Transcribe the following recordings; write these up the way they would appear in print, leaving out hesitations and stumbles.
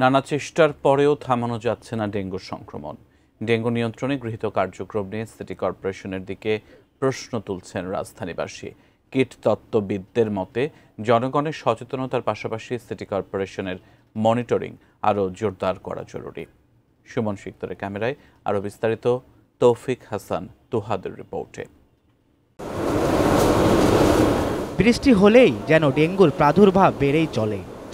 নানা চেষ্টার পরেও থামানো যাচ্ছে না ডেঙ্গুর সংক্রমণ। ডেঙ্গু নিয়ন্ত্রণে গৃহীত কার্যক্রম নিয়ে সিটি কর্পোরেশনের দিকে প্রশ্ন তুলছেন রাজধানীবাসী। কীটতত্ত্ববিদদের মতে জনগণের সচেতনতার পাশাপাশি সিটি কর্পোরেশনের মনিটরিং আরও জোরদার করা জরুরি। সুমন শিকদারের ক্যামেরায় আরও বিস্তারিত তৌফিক হাসান তুহাদের রিপোর্টে। বৃষ্টি হলেই যেন ডেঙ্গুর প্রাদুর্ভাব বেড়েই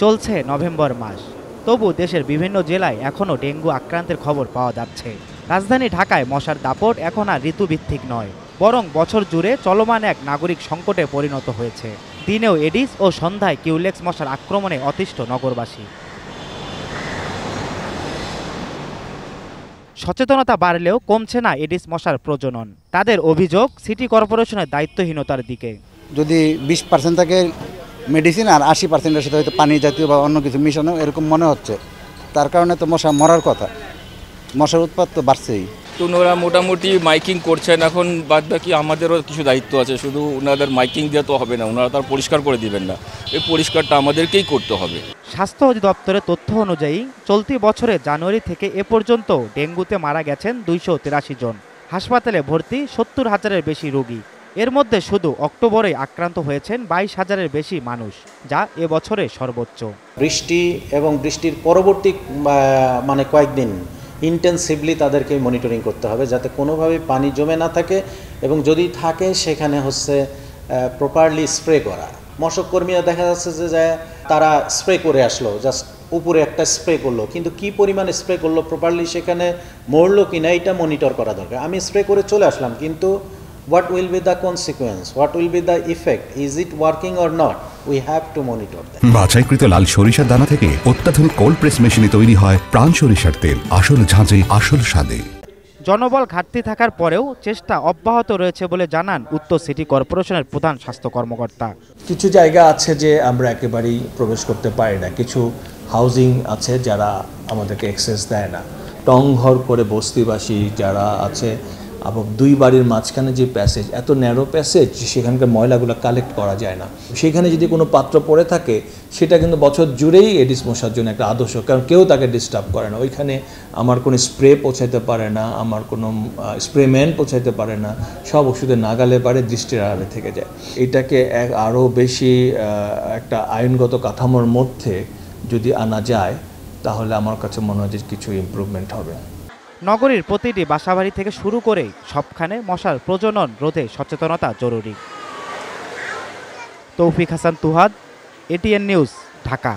চলছে নভেম্বর মাস। তবু দেশের বিভিন্ন জেলায় এখনও ডেঙ্গু আক্রান্তের খবর পাওয়া যাচ্ছে। রাজধানী ঢাকায় মশার দাপট এখন আর ঋতুভিত্তিক নয়, বরং বছর জুড়ে চলমান এক নাগরিক সংকটে পরিণত হয়েছে। দিনেও এডিস ও সন্ধ্যায় কিউলেক্স মশার আক্রমণে অতিষ্ঠ নগরবাসী। সচেতনতা বাড়লেও কমছে না এডিস মশার প্রজনন। তাদের অভিযোগ সিটি কর্পোরেশনের দায়িত্বহীনতার দিকে। যদি 20% থাকে মেডিসিন আর 80%-এর সাথে হয়তো পানি জাতীয় বা অন্য কিছু মিশানো এরকম মনে হচ্ছে, তার কারণে তো মশা মরার কথা। মশার উৎপাত তো বাড়ছেই। তো ওনারা মোটামুটি মাইকিং করছেন, এখন বাদ বাকি আমাদেরও কিছু দায়িত্ব আছে। শুধু ওনাদের মাইকিং দিয়ে তো হবে না, ওনারা তার পরিষ্কার করে দিবেন না, এই পরিষ্কারটা আমাদেরকেই করতে হবে। স্বাস্থ্য অধিদপ্তরের তথ্য অনুযায়ী চলতি বছরে জানুয়ারি থেকে এ পর্যন্ত ডেঙ্গুতে মারা গেছেন 283 জন। হাসপাতালে ভর্তি 70,000-এর বেশি রোগী। এর মধ্যে শুধু অক্টোবরে আক্রান্ত হয়েছেন 22,000-এর বেশি মানুষ, যা এবছরে সর্বোচ্চ। বৃষ্টি এবং বৃষ্টির পরবর্তী কয়েকদিন ইন্টেন্সিভলি তাদেরকে মনিটরিং করতে হবে, যাতে কোনোভাবে পানি জমে না থাকে, এবং যদি থাকে সেখানে প্রপারলি স্প্রে করা। মশক কর্মীরা দেখা যাচ্ছে যে তারা স্প্রে করে আসলো, জাস্ট উপরে একটা স্প্রে করলো, কিন্তু কি পরিমাণে স্প্রে করলো, প্রপারলি সেখানে মরলো কিনা এটা মনিটর করা দরকার। আমি স্প্রে করে চলে আসলাম, কিন্তু what will be the consequence, what will be the effect, is it working or not, we have to monitor that. বাছাইকৃত লাল সরিষার দানা থেকে অত্যাধুনিক কোল্ড প্রেস মেশিনে তৈরি হয় প্রাণ সরিষার তেল, আসল ঝাঁঝে আসল স্বাদে। জনবল ঘাটতি থাকার পরেও চেষ্টা অব্যাহত রয়েছে বলে জানান উত্তর সিটি কর্পোরেশনের প্রধান স্বাস্থ্য কর্মকর্তা। কিছু জায়গা আছে যে আমরা একেবারেই প্রবেশ করতে পারি না, কিছু হাউজিং আছে যারা আমাদেরকে অ্যাক্সেস দেয় না। টংঘর করে বস্তিবাসী যারা আছে, এবং দুই বাড়ির মাঝখানে যে প্যাসেজ, এত ন্যারো প্যাসেজ, সেখানকার ময়লাগুলো কালেক্ট করা যায় না। সেখানে যদি কোনো পাত্র পড়ে থাকে, সেটা কিন্তু বছর জুড়েই এডিস মশার জন্য একটা আদর্শ, কারণ কেউ তাকে ডিস্টার্ব করে না। ওইখানে আমার কোনো স্প্রে পৌঁছাইতে পারে না, আমার কোনো স্প্রেম্যান পৌঁছাইতে পারে না, সব ওষুধের নাগালে পারে, দৃষ্টির আড়ালে থেকে যায়। এটাকে আরও বেশি একটা আইনগত কাঠামোর মধ্যে যদি আনা যায়, তাহলে আমার কাছে মনে হয় যে কিছু ইমপ্রুভমেন্ট হবে। নগরীর প্রতিটি বাসাবাড়ি থেকে শুরু করে সবখানে মশার প্রজনন রোধে সচেতনতা জরুরি। তৌফিক হাসান তুহাদ, এটিএন নিউজ, ঢাকা।